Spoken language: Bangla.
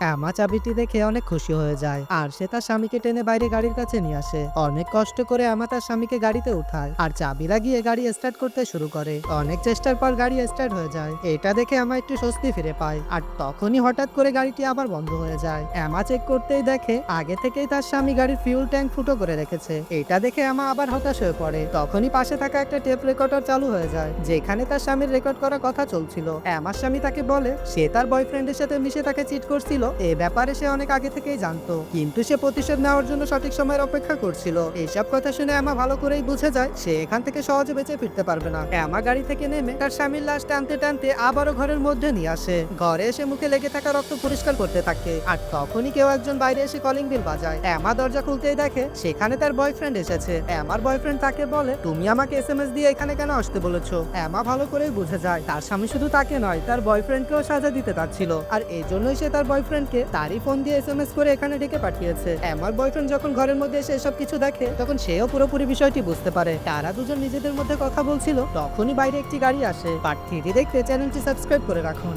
এমা চাবিটি দেখে অনেক খুশি হয়ে যায় আর সে তার স্বামীকে টেনে বাইরে গাড়ির কাছে নিয়ে আসে। অনেক কষ্ট করে এমা তার স্বামীকে গাড়িতে উঠায় আর চাবি লাগিয়ে গাড়ি স্টার্ট করতে শুরু করে। অনেক চেষ্টার পর গাড়ি স্টার্ট হয়ে যায়। এটা দেখে এমা একটু স্বস্তি ফিরে পায় আর তখনই হঠাৎ করে গাড়িটি আবার বন্ধ হয়ে যায়। এমা চেক করতেই দেখে আগে থেকেই তার স্বামী গাড়ির ফিউল ট্যাঙ্ক ফুটো করে রেখেছে। এটা দেখে এমা আবার হতাশ হয়ে পড়ে। তখনই পাশে থাকা একটা টেপ রেকর্ডার চালু হয়ে যায় যেখানে তার স্বামীর রেকর্ড করা কথা চলছিল। এমার স্বামী তাকে বলে সে তার বয়ফ্রেন্ডের সাথে মিশে তাকে চিট করছিল। এ ব্যাপারে সে অনেক আগে থেকেই জানতো, কিন্তু সে প্রতিশোধ নেওয়ার জন্য সঠিক সময়ের অপেক্ষা করছিল। এইসব কথা শুনে এমা ভালো করেই বুঝে যায় সে এখান থেকে সহজে বেঁচে ফিরতে পারবে না। এমা গাড়ি থেকে নেমে তার স্বামীর লাশ টানতে টানতে আবারও ঘরের মধ্যে নিয়ে আসে। ঘরে এসে মুখে লেগে থাকা রক্ত পরিষ্কার করতে থাকে আর তখনই কেউ একজন বাইরে এসে কলিং বেল বাজায়। এমা দরজা খুলতেই দেখে সেখানে তার বয়ফ্রেন্ড এসেছে। এমার বয়ফ্রেন্ড তাকে বলে, তুমি আমাকে এসএমএস দিয়ে এখানে কেন আসতে বলেছো? এমা ভালো করেই বুঝে যায় তার স্বামী শুধু তাকে নয়, তার বয়ফ্রেন্ডকেও সাজা দিতে চাচ্ছিল আর এই জন্যই সে তার বয়ফ্রেন্ডকে তারই ফোন দিয়ে এসএমএস করে এখানে ডেকে পাঠিয়েছে। এমার বয়ফ্রেন্ড যখন ঘরের মধ্যে এসে এসব কিছু দেখে তখন সেও পুরোপুরি বিষয়টি বুঝতে পারে। তারা দুজন নিজেদের মধ্যে কথা বলছিল, তখনই বাইরে একটি গাড়ি আসে। পার্ট 3 দেখতে চ্যানেলটি সাবস্ক্রাইব করে রাখুন।